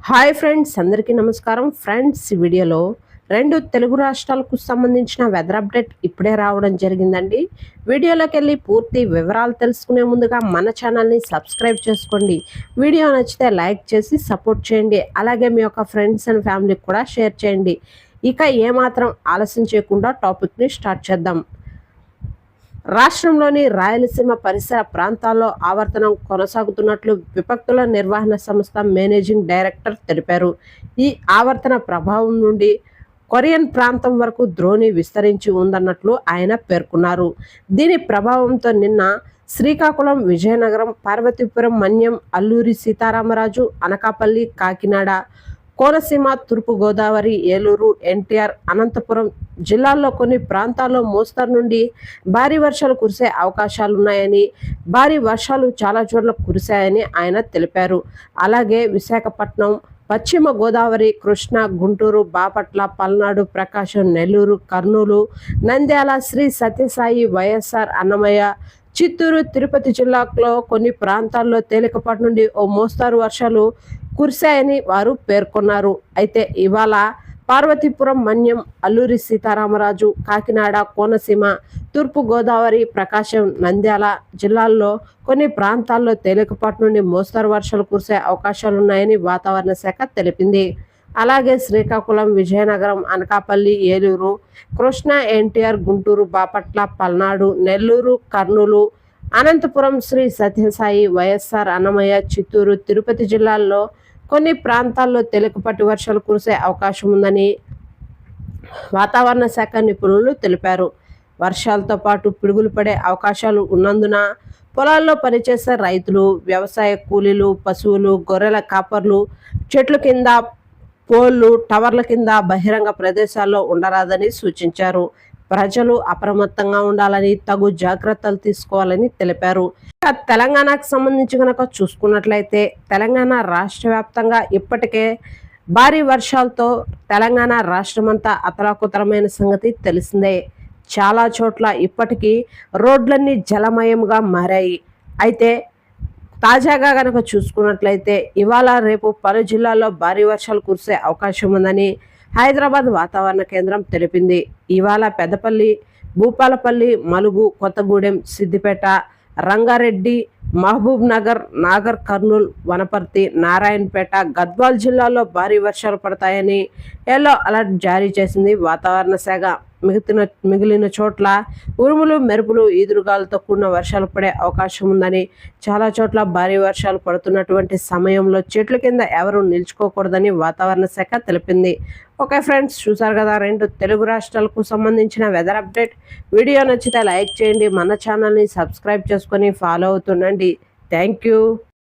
Hi friends, అందరికీ నమస్కారం. Friends, ఈ వీడియోలో రెండు తెలుగు రాష్ట్రాలకు సంబంధించిన వెదర్ అప్డేట్ ఇప్పుడే రావడం జరిగిందండి. వీడియోలోకి వెళ్ళి పూర్తి వివరాలు తెలుసుకునే ముందుగా మన ఛానల్ని సబ్స్క్రైబ్ చేసుకోండి. వీడియో నచ్చితే లైక్ చేసి సపోర్ట్ చేయండి. అలాగే మీ యొక్క ఫ్రెండ్స్ అండ్ ఫ్యామిలీకి కూడా షేర్ చేయండి. ఇక ఏమాత్రం ఆలస్యం చేయకుండా టాపిక్ని స్టార్ట్ చేద్దాం. రాష్ట్రంలోని రాయలసీమ పరిసర ప్రాంతాల్లో ఆవర్తనం కొనసాగుతున్నట్లు విపత్తుల నిర్వహణ సంస్థ మేనేజింగ్ డైరెక్టర్ తెలిపారు. ఈ ఆవర్తన ప్రభావం నుండి కొరియన్ ప్రాంతం వరకు ద్రోణి విస్తరించి ఉందన్నట్లు ఆయన పేర్కొన్నారు. దీని ప్రభావంతో నిన్న శ్రీకాకుళం, విజయనగరం, పార్వతీపురం, మన్యం, అల్లూరి సీతారామరాజు, అనకాపల్లి, కాకినాడ, కోనసీమ, తూర్పుగోదావరి, ఏలూరు, ఎన్టీఆర్, అనంతపురం జిల్లాల్లో కొన్ని ప్రాంతాల్లో మోస్తరు నుండి భారీ వర్షాలు కురిసే అవకాశాలున్నాయని, భారీ వర్షాలు చాలా చోట్ల కురిశాయని ఆయన తెలిపారు. అలాగే విశాఖపట్నం, పశ్చిమ గోదావరి, కృష్ణా, గుంటూరు, బాపట్ల, పల్నాడు, ప్రకాశం, నెల్లూరు, కర్నూలు, నంద్యాల, శ్రీ సత్యసాయి, వైఎస్ఆర్, అన్నమయ్య, చిత్తూరు, తిరుపతి జిల్లాలో కొన్ని ప్రాంతాల్లో తేలికపాటి నుండి ఓ మోస్తారు వర్షాలు కురిశాయని వారు పేర్కొన్నారు. అయితే ఇవాళ పార్వతీపురం, మన్యం, అల్లూరి సీతారామరాజు, కాకినాడ, కోనసీమ, తూర్పుగోదావరి, ప్రకాశం, నంద్యాల జిల్లాల్లో కొన్ని ప్రాంతాల్లో తేలికపాటి నుండి మోస్తరు వర్షాలు కురిసే అవకాశాలున్నాయని వాతావరణ శాఖ తెలిపింది. అలాగే శ్రీకాకుళం, విజయనగరం, అనకాపల్లి, ఏలూరు, కృష్ణా, ఎన్టీఆర్, గుంటూరు, బాపట్ల, పల్నాడు, నెల్లూరు, కర్నూలు, అనంతపురం, శ్రీ సత్యసాయి, వైఎస్ఆర్, అన్నమయ్య, చిత్తూరు, తిరుపతి జిల్లాల్లో కొన్ని ప్రాంతాల్లో తేలికపాటి వర్షాలు కురిసే అవకాశం ఉందని వాతావరణ శాఖ నిపుణులు తెలిపారు. వర్షాలతో పాటు పిడుగులు పడే అవకాశాలు ఉన్నందున పొలాల్లో పనిచేసే రైతులు, వ్యవసాయ కూలీలు, పశువులు, గొర్రెల కాపర్లు చెట్ల కింద, పోల్లు, టవర్ల కింద బహిరంగ ప్రదేశాల్లో ఉండరాదని సూచించారు. ప్రజలు అప్రమత్తంగా ఉండాలని, తగు జాగ్రత్తలు తీసుకోవాలని తెలిపారు. తెలంగాణకు సంబంధించి కనుక చూసుకున్నట్లయితే తెలంగాణ రాష్ట్ర వ్యాప్తంగా ఇప్పటికే భారీ వర్షాలతో తెలంగాణ రాష్ట్రమంతా అతలాకుతలమైన సంగతి తెలిసిందే. చాలా చోట్ల ఇప్పటికీ రోడ్లన్నీ జలమయంగా మారాయి. అయితే తాజాగా కనుక చూసుకున్నట్లయితే ఇవాళ రేపు పలు జిల్లాల్లో భారీ వర్షాలు కురిసే అవకాశం ఉందని హైదరాబాద్ వాతావరణ కేంద్రం తెలిపింది. ఇవాళ పెద్దపల్లి, భూపాలపల్లి, మలుగు, కొత్తగూడెం, సిద్దిపేట, రంగారెడ్డి, మహబూబ్ నగర్, నాగర్ కర్నూల్, వనపర్తి, నారాయణపేట, గద్వాల్ జిల్లాల్లో భారీ వర్షాలు పడతాయని ఎల్లో అలర్ట్ జారీ చేసింది వాతావరణ శాఖ. మిగిలిన చోట్ల ఉరుములు, మెరుపులు, ఈదురుగాలతో కూడిన వర్షాలు పడే అవకాశం ఉందని, చాలా చోట్ల భారీ వర్షాలు పడుతున్నటువంటి సమయంలో చెట్ల కింద ఎవరు నిల్చుకోకూడదని వాతావరణ శాఖ తెలిపింది. ఓకే ఫ్రెండ్స్, చూసారు కదా రెండు తెలుగు రాష్ట్రాలకు సంబంధించిన వెదర్ అప్డేట్. వీడియో నచ్చితే లైక్ చేయండి, మన ఛానల్ని సబ్స్క్రైబ్ చేసుకొని ఫాలో అవుతుండండి. Thank you.